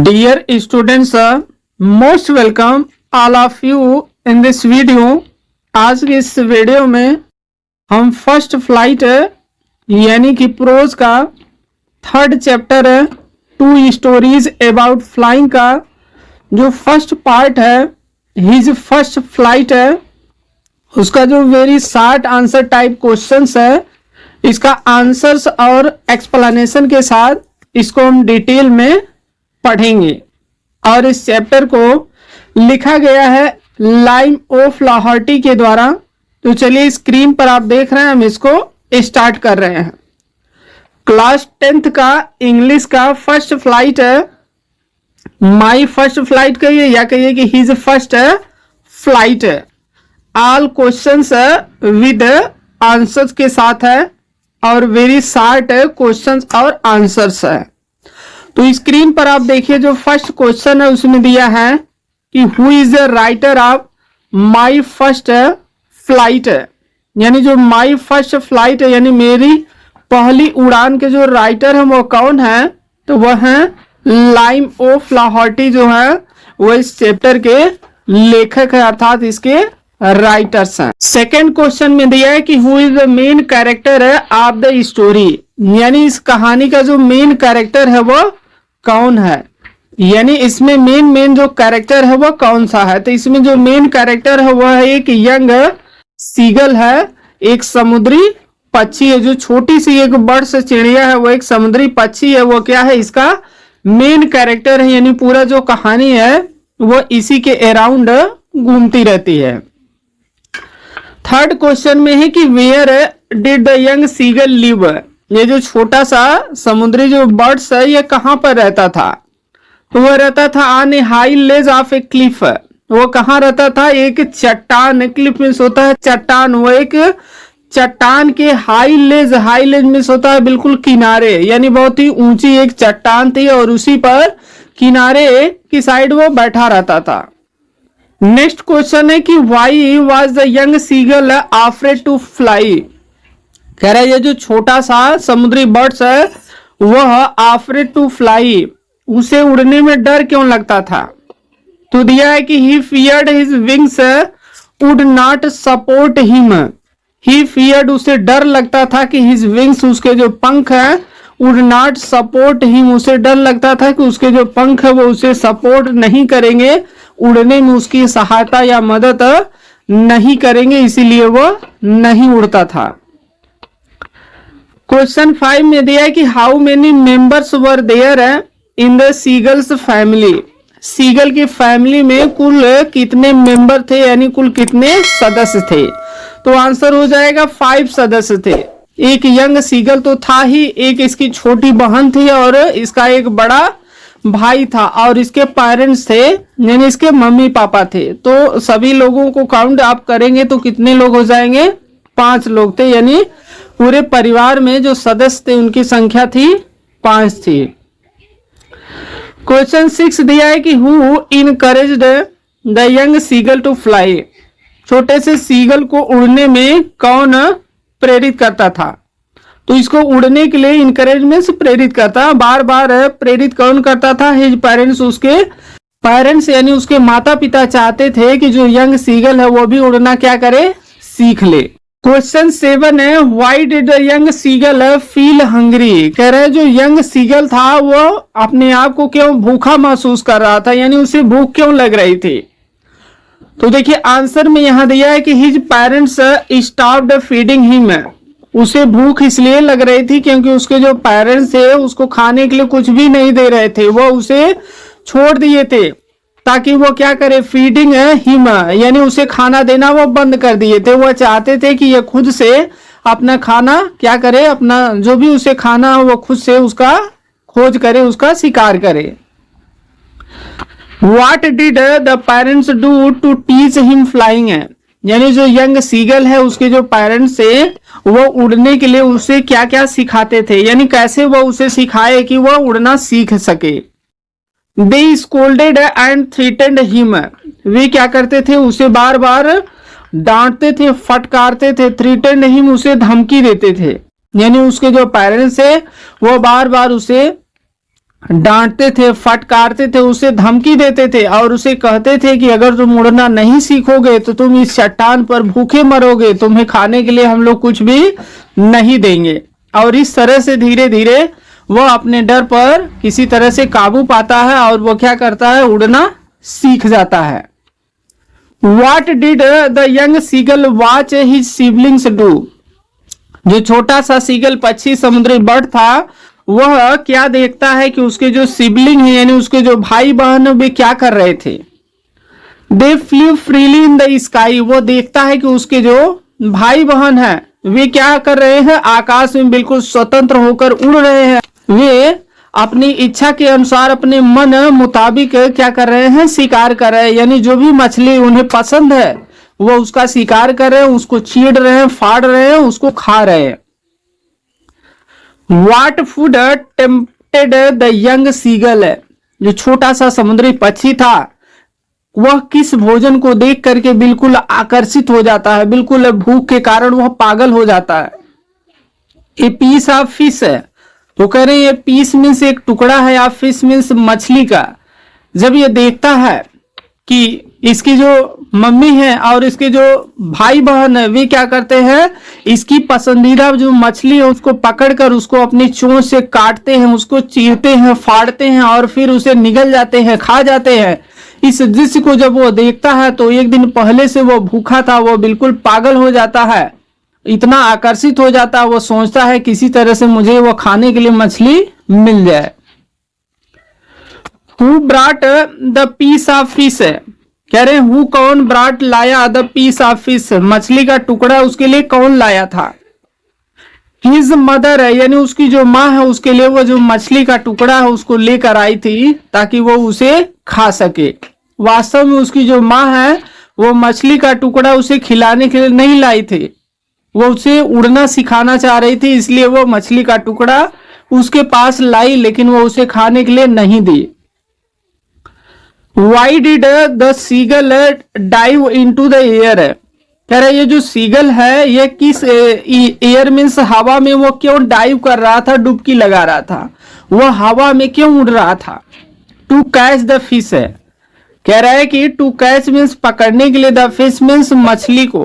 Dear students, most welcome all of you in this video। आज के इस video में हम फर्स्ट फ्लाइट यानी कि प्रोज का थर्ड चैप्टर है टू स्टोरीज अबाउट फ्लाइंग का जो फर्स्ट पार्ट है हिज फर्स्ट फ्लाइट है उसका जो very short answer type questions है इसका आंसर्स और एक्सप्लेनेशन के साथ इसको हम डिटेल में पढ़ेंगे। और इस चैप्टर को लिखा गया है लाइम ऑफ लाहौटी के द्वारा। तो चलिए स्क्रीन पर आप देख रहे हैं, हम इसको स्टार्ट कर रहे हैं। क्लास 10th का इंग्लिश का फर्स्ट फ्लाइट है, माई फर्स्ट फ्लाइट कहिए या कहिए कि हिज फर्स्ट फ्लाइट है। ऑल क्वेश्चंस विद आंसर्स के साथ है और वेरी शॉर्ट क्वेश्चंस और आंसर्स है। तो स्क्रीन पर आप देखिए जो फर्स्ट क्वेश्चन है उसमें दिया है कि who is the writer of my first flight, यानी जो माई फर्स्ट फ्लाइट है यानी मेरी पहली उड़ान के जो राइटर है वो कौन है, तो वह है लाइम ऑफ लाहौटी जो है वो इस चैप्टर के लेखक है अर्थात इसके राइटर्स हैं। सेकेंड क्वेश्चन में दिया है कि who is the main character of the story, यानी इस कहानी का जो मेन कैरेक्टर है वो कौन है, यानी इसमें मेन जो कैरेक्टर है वो कौन सा है। तो इसमें जो मेन कैरेक्टर है वह है एक यंग सीगल है, एक समुद्री पक्षी है, जो छोटी सी एक बर्ड से चिड़िया है वो एक समुद्री पक्षी है, वो क्या है इसका मेन कैरेक्टर है, यानी पूरा जो कहानी है वो इसी के अराउंड घूमती रहती है। थर्ड क्वेश्चन में है कि where did the young seagull live, ये जो छोटा सा समुद्री जो बर्ड्स है ये कहां पर रहता था, तो वह रहता था on a high ledge of a cliff. वो कहां रहता था, एक चट्टान, क्लिफ में होता है चट्टान, वो एक चट्टान के हाई लेज में होता है बिल्कुल किनारे, यानी बहुत ही ऊंची एक चट्टान थी और उसी पर किनारे की साइड वो बैठा रहता था। नेक्स्ट क्वेश्चन है कि why was the young seagull afraid to fly, कह रहा है ये जो छोटा सा समुद्री बर्ड्स है वह अफ्रेड टू फ्लाई, उसे उड़ने में डर क्यों लगता था। तो दिया है कि he feared his wings would not support him, he feared उसे डर लगता था कि हिज विंग्स उसके जो पंख हैं वुड नॉट सपोर्ट हिम, उसे डर लगता था कि उसके जो पंख है वो उसे सपोर्ट नहीं करेंगे, उड़ने में उसकी सहायता या मदद नहीं करेंगे, इसीलिए वो नहीं उड़ता था। क्वेश्चन 5 में दिया है कि how many members were there in the seagulls family, seagull की फैमिली में कुल कितने मेंबर थे, यानी कुल कितने सदस्य थे। तो आंसर हो जाएगा 5 सदस्य थे। एक यंग सीगल तो था ही, एक इसकी छोटी बहन थी और इसका एक बड़ा भाई था और इसके पेरेंट्स थे यानी इसके मम्मी पापा थे। तो सभी लोगों को काउंट आप करेंगे तो कितने लोग हो जाएंगे, 5 लोग थे, यानी पूरे परिवार में जो सदस्य थे उनकी संख्या थी 5 थी। क्वेश्चन 6 दिया है कि who encouraged the young seagull to fly, छोटे से सीगल को उड़ने में कौन प्रेरित करता था। तो इसको उड़ने के लिए इनकरेजमेंट प्रेरित करता, बार बार प्रेरित कौन करता था, हिज पेरेंट्स, उसके पेरेंट्स यानी उसके माता पिता चाहते थे कि जो यंग सीगल है वो भी उड़ना क्या करे, सीख ले। क्वेश्चन 7 है why did the young seagull feel hungry, कह रहे जो यंग सीगल था वो अपने आप को क्यों भूखा महसूस कर रहा था, यानी उसे भूख क्यों लग रही थी। तो देखिए आंसर में यहां दिया है कि his parents stopped feeding him, उसे भूख इसलिए लग रही थी क्योंकि उसके जो पेरेंट्स थे उसको खाने के लिए कुछ भी नहीं दे रहे थे, वो उसे छोड़ दिए थे ताकि वो क्या करे, फीडिंग हिम यानी उसे खाना देना वो बंद कर दिए थे। वो चाहते थे कि ये खुद से अपना खाना क्या करे, अपना जो भी उसे खाना हो वो खुद से उसका खोज करे, उसका शिकार करे। What did the parents do to teach him flying, यानी जो यंग सीगल है उसके जो पेरेंट्स थे वो उड़ने के लिए उसे क्या क्या सिखाते थे, यानी कैसे वो उसे सिखाए कि वो उड़ना सीख सके। They scolded and threatened him, वे क्या करते थे, उसे बार बार डांटते थे, फटकारते थे, threatened him उसे धमकी देते थे, यानी उसके जो पेरेंट्स थे वो बार बार उसे डांटते थे, फटकारते थे, उसे धमकी देते थे और उसे कहते थे कि अगर तुम उड़ना नहीं सीखोगे तो तुम इस चट्टान पर भूखे मरोगे, तुम्हें खाने के लिए हम लोग कुछ भी नहीं देंगे। और इस तरह से धीरे धीरे वह अपने डर पर किसी तरह से काबू पाता है और वो क्या करता है, उड़ना सीख जाता है। What did the young seagull watch his siblings do? जो छोटा सा सीगल पक्षी समुद्री बर्ड था, वह क्या देखता है कि उसके जो सिबलिंग है यानी उसके जो भाई बहन वे क्या कर रहे थे। दे flu freely in the sky, वो देखता है कि उसके जो भाई बहन है वे क्या कर रहे हैं, आकाश में बिल्कुल स्वतंत्र होकर उड़ रहे हैं। वे अपनी इच्छा के अनुसार अपने मन मुताबिक क्या कर रहे हैं, शिकार कर रहे हैं। यानी जो भी मछली उन्हें पसंद है वो उसका शिकार कर रहे हैं, उसको चीड़ रहे हैं, फाड़ रहे हैं, उसको खा रहे हैं। What food tempted the young seagull? जो छोटा सा समुद्री पक्षी था वह किस भोजन को देख करके बिल्कुल आकर्षित हो जाता है, बिल्कुल भूख के कारण वह पागल हो जाता है। ए पीस ऑफ फिश है, तो कह रहे हैं ये पीस मीन्स एक टुकड़ा है, या फिश मीन्स मछली का। जब ये देखता है कि इसकी जो मम्मी है और इसके जो भाई बहन है वे क्या करते हैं, इसकी पसंदीदा जो मछली है उसको पकड़कर उसको अपनी चोंच से काटते हैं, उसको चीरते हैं, फाड़ते हैं और फिर उसे निगल जाते हैं, खा जाते हैं। इस दृश्य को जब वो देखता है तो एक दिन पहले से वो भूखा था, वो बिल्कुल पागल हो जाता है, इतना आकर्षित हो जाता है, वो सोचता है किसी तरह से मुझे वो खाने के लिए मछली मिल जाए। Who brought the piece of fish? कह रहे हैं कौन ब्राट लाया द पीस ऑफ फिश, मछली का टुकड़ा उसके लिए कौन लाया था। हिज मदर है, यानी उसकी जो माँ है उसके लिए वो जो मछली का टुकड़ा है उसको लेकर आई थी ताकि वो उसे खा सके। वास्तव में उसकी जो माँ है वो मछली का टुकड़ा उसे खिलाने के लिए नहीं लाई थी, वो उसे उड़ना सिखाना चाह रही थी, इसलिए वो मछली का टुकड़ा उसके पास लाई, लेकिन वो उसे खाने के लिए नहीं दी। Why did the seagull dive into the air? कह रहे ये जो सीगल है ये किस एयर मीन्स हवा में वो क्यों डाइव कर रहा था, डुबकी लगा रहा था, वो हवा में क्यों उड़ रहा था। टू कैच द फिश है, कह रहा है कि टू कैच मीन्स पकड़ने के लिए, द फिश मीन्स मछली को।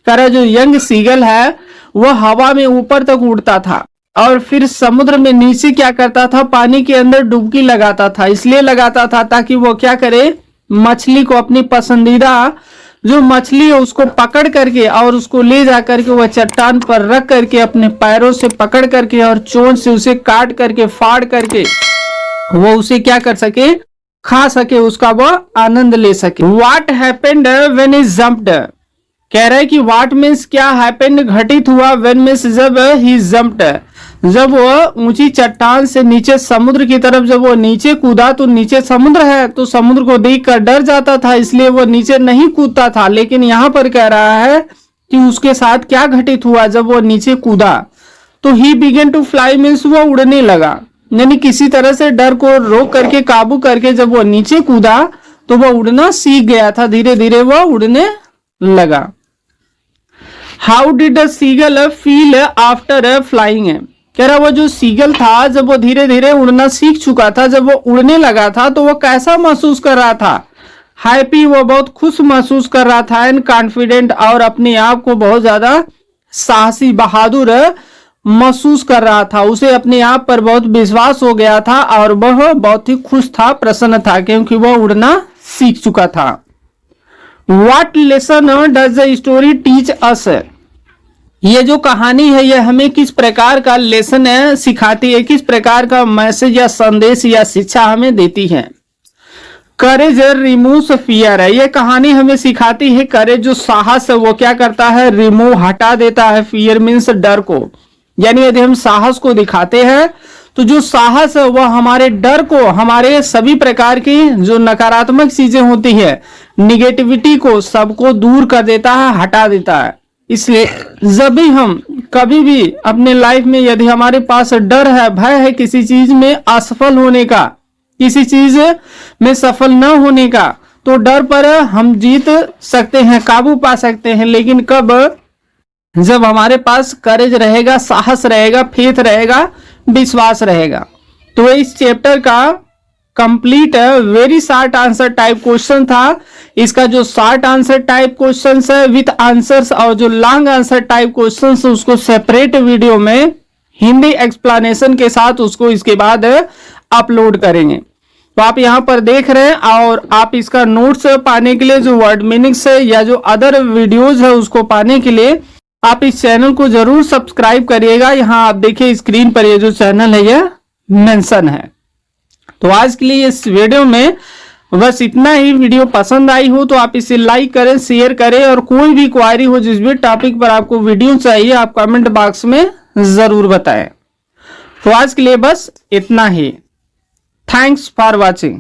कह रहा है जो यंग सीगल है वो हवा में ऊपर तक उड़ता था और फिर समुद्र में नीचे क्या करता था, पानी के अंदर डुबकी लगाता था। इसलिए लगाता था ताकि वो क्या करे, मछली को, अपनी पसंदीदा जो मछली है उसको पकड़ करके और उसको ले जा करके वह चट्टान पर रख करके अपने पैरों से पकड़ करके और चोंच से उसे काट करके फाड़ करके वो उसे क्या कर सके, खा सके, उसका वह आनंद ले सके। What happened when he jumped, कह रहा है कि व्हाट मीन्स क्या, हैपेंड घटित हुआ, व्हेन मीन्स जब ही जंप्ड, जब वो ऊंची चट्टान से नीचे समुद्र की तरफ जब वो नीचे कूदा तो नीचे समुद्र है तो समुद्र को देखकर डर जाता था, इसलिए वो नीचे नहीं कूदता था। लेकिन यहाँ पर कह रहा है कि उसके साथ क्या घटित हुआ, जब वो नीचे कूदा तो he began to fly means वो उड़ने लगा, यानी किसी तरह से डर को रोक करके, काबू करके जब वो नीचे कूदा तो वो उड़ना सीख गया था, धीरे धीरे वो उड़ने लगा। How did the seagull feel after flying, कह रहा वो जो सीगल था जब वो धीरे धीरे उड़ना सीख चुका था, जब वो उड़ने लगा था तो वो कैसा महसूस कर रहा था। हैप्पी, वो बहुत खुश महसूस कर रहा था, एंड कॉन्फिडेंट, और अपने आप को बहुत ज्यादा साहसी, बहादुर महसूस कर रहा था। उसे अपने आप पर बहुत विश्वास हो गया था और वह बहुत ही खुश था, प्रसन्न था, क्योंकि वह उड़ना सीख चुका था। What lesson does the story teach us? ये जो कहानी है ये हमें किस प्रकार का लेसन है, सिखाती है, किस प्रकार का मैसेज या संदेश या शिक्षा हमें देती है। करेज रिमूव्स फियर है, ये कहानी हमें सिखाती है करेज जो साहस है वो क्या करता है, रिमूव, हटा देता है, फियर मीन्स डर को। यानी यदि हम साहस को दिखाते हैं तो जो साहस है वह हमारे डर को, हमारे सभी प्रकार की जो नकारात्मक चीजें होती है, निगेटिविटी को, सबको दूर कर देता है, हटा देता है। इसलिए जब भी हम कभी भी अपने लाइफ में यदि हमारे पास डर है, भय है किसी चीज में असफल होने का, किसी चीज में सफल न होने का, तो डर पर हम जीत सकते हैं, काबू पा सकते हैं। लेकिन कब, जब हमारे पास करेज रहेगा, साहस रहेगा, फेथ रहेगा, विश्वास रहेगा। तो इस चैप्टर का complete very short answer type question था। इसका जो शॉर्ट आंसर टाइप क्वेश्चन है विथ आंसर्स और जो लॉन्ग आंसर टाइप क्वेश्चन है उसको सेपरेट वीडियो में हिंदी एक्सप्लेनेशन के साथ उसको इसके बाद अपलोड करेंगे। तो आप यहां पर देख रहे हैं, और आप इसका नोट्स पाने के लिए जो वर्ड मीनिंग्स है या जो अदर वीडियोज है उसको पाने के लिए आप इस चैनल को जरूर सब्सक्राइब करिएगा। यहाँ आप देखिए स्क्रीन पर ये जो चैनल है ये मेंशन है। तो आज के लिए इस वीडियो में बस इतना ही। वीडियो पसंद आई हो तो आप इसे लाइक करें, शेयर करें, और कोई भी क्वारी हो जिस भी टॉपिक पर आपको वीडियो चाहिए आप कमेंट बॉक्स में जरूर बताएं। तो आज के लिए बस इतना ही। Thanks for watching.